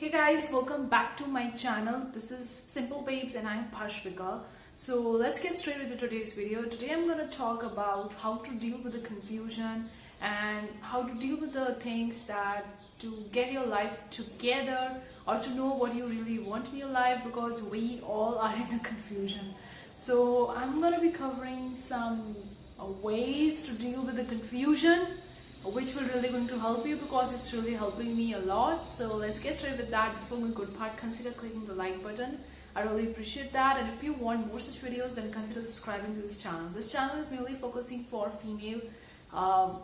Hey guys, welcome back to my channel. This is Simple Babes and I'm Parshvika. So let's get straight into today's video. Today I'm going to talk about how to deal with the confusion and how to deal with the things that to get your life together or to know what you really want in your life, because we all are in a confusion. So I'm going to be covering some ways to deal with the confusion, which will really going to help you because it's really helping me a lot. So let's get started with that. Before we go to part, consider clicking the like button. I really appreciate that. And if you want more such videos, then consider subscribing to this channel. This channel is mainly focusing for female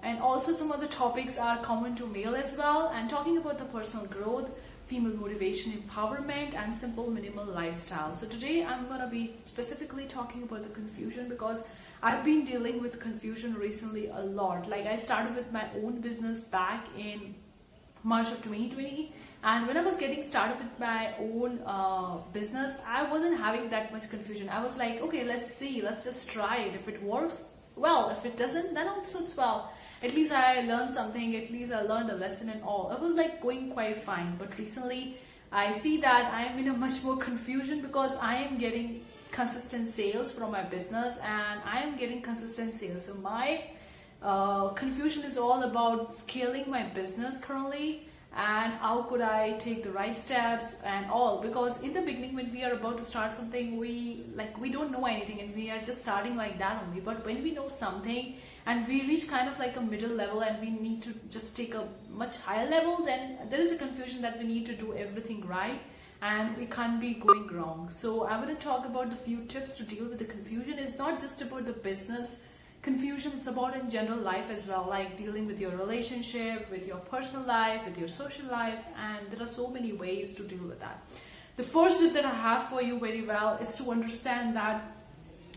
and also some other topics are common to male as well, and talking about the personal growth, female motivation, empowerment, and simple minimal lifestyle. So today I'm going to be specifically talking about the confusion because I've been dealing with confusion recently a lot. Like, I started with my own business back in March of 2020, and when I was getting started with my own business, I wasn't having that much confusion. I was like, okay, let's see, let's just try it. If it works, well. If it doesn't, then also it's well. At least I learned something, at least I learned a lesson and all. It was like going quite fine. But recently I see that I'm in a much more confusion because I am getting consistent sales from my business and I am getting consistent sales. So my confusion is all about scaling my business currently and how could I take the right steps and all, because in the beginning when we are about to start something, we don't know anything and we are just starting like that only. But when we know something and we reach kind of like a middle level and we need to just take a much higher level, then there is a confusion that we need to do everything right and we can't be going wrong. So I'm going to talk about the few tips to deal with the confusion. It's not just about the business confusion, it's about in general life as well, like dealing with your relationship, with your personal life, with your social life, and there are so many ways to deal with that. The first tip that I have for you very well is to understand that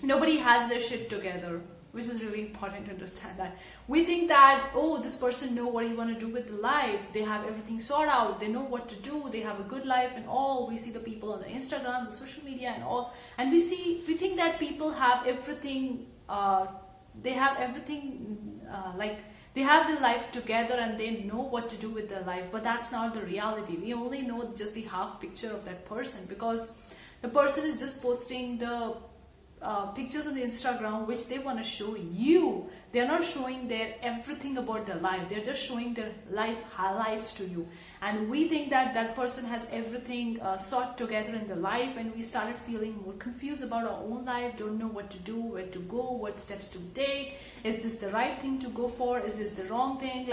nobody has their shit together, which is really important to understand that. We think that, oh, this person know what he want to do with life, they have everything sorted out, they know what to do, they have a good life and all. We see the people on the Instagram, the social media and all, and we think that people have everything, they have their life together and they know what to do with their life. But that's not the reality. We only know just the half picture of that person, because the person is just posting the pictures on the Instagram which they want to show you. They're not showing their everything about their life. They're just showing their life highlights to you. And we think that that person has everything sorted together in their life, and we started feeling more confused about our own life, don't know what to do, where to go, what steps to take. Is this the right thing to go for? Is this the wrong thing?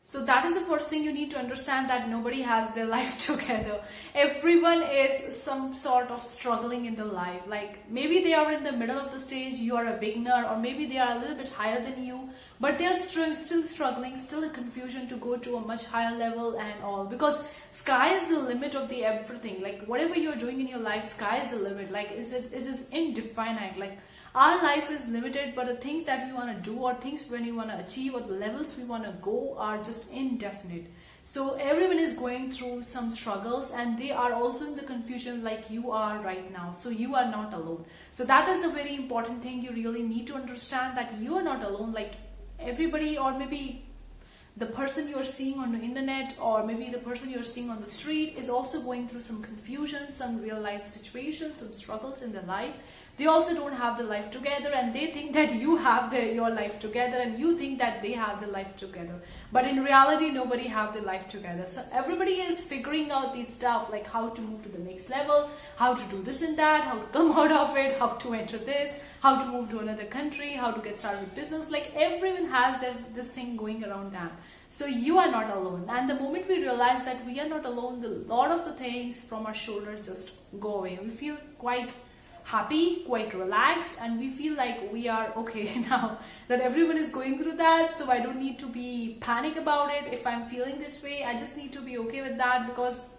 So that is the first thing you need to understand, that nobody has their life together. Everyone is some sort of struggling in their life. Like, maybe they are in the middle of the stage, you are a beginner, or maybe they are a little bit higher than you, but they are still struggling, still in confusion to go to a much higher level and all. Because sky is the limit of the everything. Like, whatever you're doing in your life, sky is the limit. Like, it is indefinite. Like, our life is limited, but the things that we want to do or things when we want to achieve or the levels we want to go are just indefinite. So everyone is going through some struggles and they are also in the confusion like you are right now. So you are not alone. So that is the very important thing. You really need to understand that you are not alone. Like, everybody, or maybe the person you're seeing on the internet, or maybe the person you're seeing on the street, is also going through some confusion, some real life situations, some struggles in their life. They also don't have their life together and they think that you have your life together and you think that they have their life together. But in reality, nobody have their life together. So everybody is figuring out these stuff, like how to move to the next level, how to do this and that, how to come out of it, how to enter this, how to move to another country, how to get started with business. Like, everyone has this thing going around them. So you are not alone. And the moment we realize that we are not alone, a lot of the things from our shoulders just go away. We feel quite happy, quite relaxed, and we feel like we are okay now, that everyone is going through that, so I don't need to be panic about it. If I'm feeling this way, I just need to be okay with that, because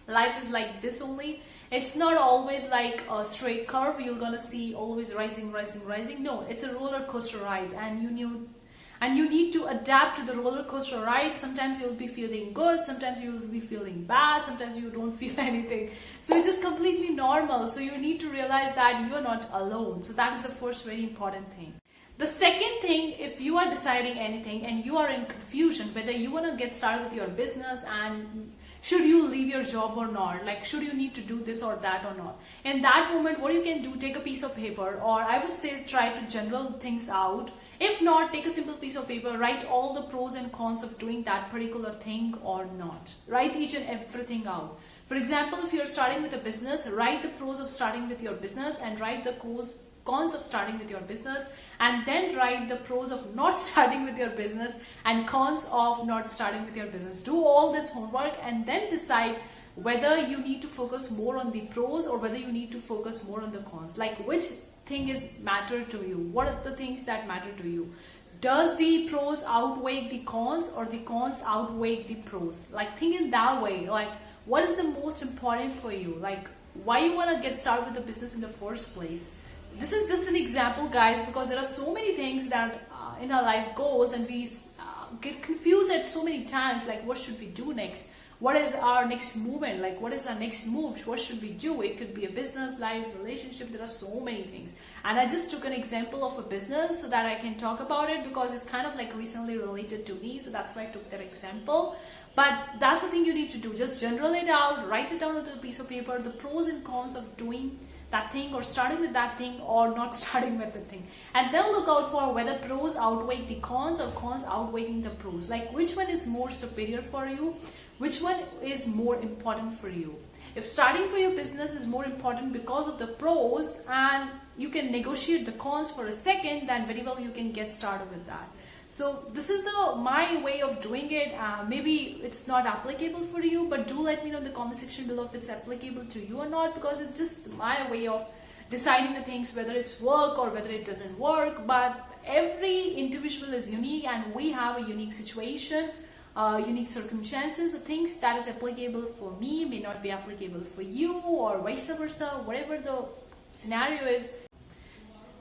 life is like this only. It's not always like a straight curve you're gonna see always rising. No, it's a roller coaster ride, and you need to adapt to the roller coaster ride. Sometimes you'll be feeling good, sometimes you'll be feeling bad, sometimes you don't feel anything. So it's just completely normal. So you need to realize that you are not alone. So that is the first very important thing. The second thing, if you are deciding anything and you are in confusion, whether you want to get started with your business and should you leave your job or not, like should you need to do this or that or not. In that moment, what you can do, take a piece of paper, or I would say try to general things out. If not, take a simple piece of paper, write all the pros and cons of doing that particular thing or not. Write each and everything out. For example, if you're starting with a business, write the pros of starting with your business and write the cons of starting with your business, and then write the pros of not starting with your business and cons of not starting with your business. Do all this homework and then decide whether you need to focus more on the pros or whether you need to focus more on the cons. Like which thing is matter to you? What are the things that matter to you? Does the pros outweigh the cons or the cons outweigh the pros? Like think in that way, like what is the most important for you? Like why you want to get started with the business in the first place? This is just an example, guys, because there are so many things that in our life goals, and we get confused at so many times, like what should we do next? What is our next movement? Like what is our next move? What should we do? It could be a business, life, relationship. There are so many things. And I just took an example of a business so that I can talk about it, because it's kind of like recently related to me. So that's why I took that example. But that's the thing you need to do. Just general it out, write it down on a piece of paper, the pros and cons of doing that thing or starting with that thing or not starting with the thing. And then look out for whether pros outweigh the cons or cons outweighing the pros. Like which one is more superior for you? Which one is more important for you? If starting for your business is more important because of the pros and you can negotiate the cons for a second, then very well you can get started with that. So this is my way of doing it. Maybe it's not applicable for you, but do let me know in the comment section below if it's applicable to you or not, because it's just my way of deciding the things, whether it's work or whether it doesn't work. But every individual is unique and we have a unique situation, unique circumstances. The things that is applicable for me may not be applicable for you, or vice versa, whatever the scenario is.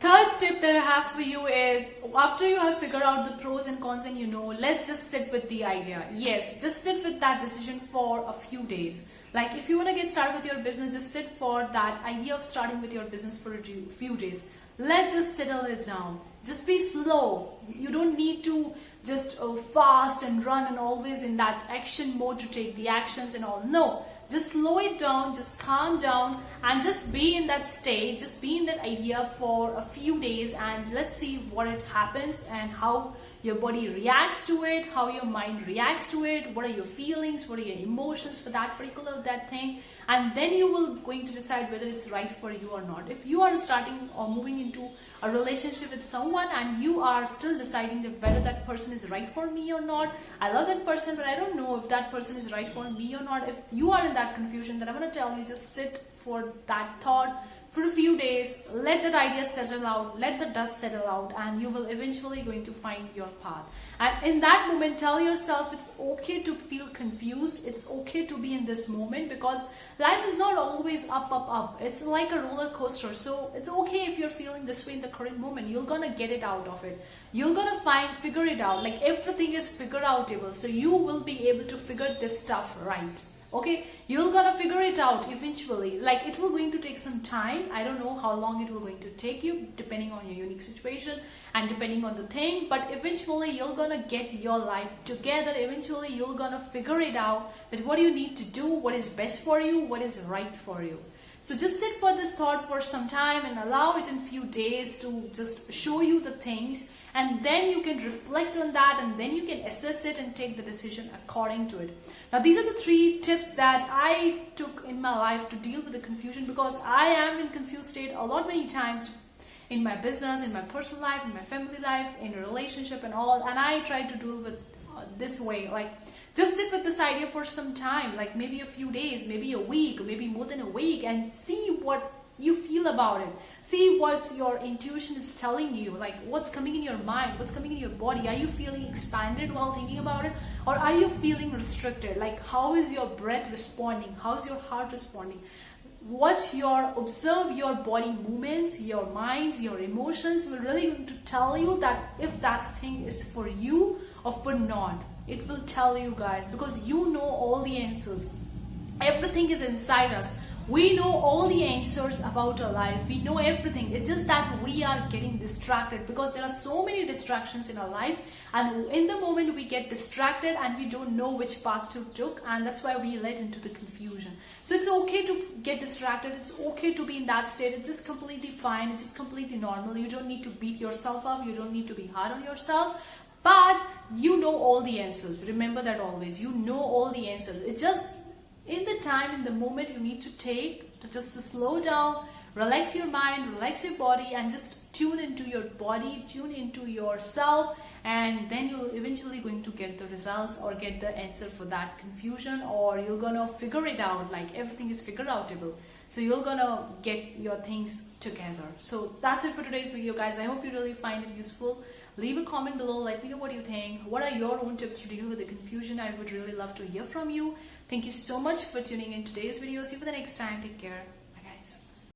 Third tip that I have for you is, after you have figured out the pros and cons and let's just sit with the idea. Yes, just sit with that decision for a few days. Like if you want to get started with your business, just sit for that idea of starting with your business for a few days. Let's just settle it down. Just be slow. You don't need to just fast and run and always in that action mode to take the actions and all. No. Just slow it down, just calm down, and just be in that state, just be in that idea for a few days, and let's see what it happens and how your body reacts to it, how your mind reacts to it, what are your feelings, what are your emotions for that particular thing, and then you will going to decide whether it's right for you or not. If you are starting or moving into a relationship with someone and you are still deciding that whether that person is right for me or not, I love that person but I don't know if that person is right for me or not. If you are in that confusion, then I'm going to tell you, just sit for that thought for a few days, let that idea settle out, let the dust settle out, and you will eventually going to find your path. And in that moment, tell yourself it's okay to feel confused, it's okay to be in this moment, because life is not always up, up, up. It's like a roller coaster. So it's okay if you're feeling this way in the current moment. You're gonna get it out of it. You're gonna figure it out. Like everything is figure outable. So you will be able to figure this stuff right. Okay, you're gonna figure it out eventually. Like it will going to take some time. I don't know how long it will going to take you, depending on your unique situation and depending on the thing, but eventually you're gonna get your life together. Eventually you're gonna figure it out, that what you need to do, what is best for you, what is right for you. So just sit for this thought for some time and allow it in few days to just show you the things, and then you can reflect on that, and then you can assess it and take the decision according to it. Now these are the 3 tips that I took in my life to deal with the confusion, because I am in confused state many times in my business, in my personal life, in my family life, in a relationship and all, and I try to deal with this way. Like just sit with this idea for some time, like maybe a few days, maybe a week, maybe more than a week, and see what you feel about it. See what your intuition is telling you, like what's coming in your mind, what's coming in your body. Are you feeling expanded while thinking about it, or are you feeling restricted? Like how is your breath responding? How's your heart responding? Observe your body movements, your minds, your emotions will really going to tell you that if that thing is for you or for not. It will tell you, guys, because you know all the answers. Everything is inside us. We know all the answers about our life. We know everything. It's just that we are getting distracted because there are so many distractions in our life. And in the moment we get distracted and we don't know which path to take, and that's why we led into the confusion. So it's okay to get distracted. It's okay to be in that state. It's just completely fine. It's just completely normal. You don't need to beat yourself up. You don't need to be hard on yourself. But you know all the answers. Remember that always. You know all the answers. It's just in the time, in the moment you need to take to slow down, relax your mind, relax your body, and just tune into your body, tune into yourself, and then you're eventually going to get the results or get the answer for that confusion, or you're gonna figure it out. Like everything is figure outable. So you're gonna get your things together. So that's it for today's video, guys. I hope you really find it useful. Leave a comment below. Let me know what you think. What are your own tips to deal with the confusion? I would really love to hear from you. Thank you so much for tuning in today's video. See you for the next time. Take care.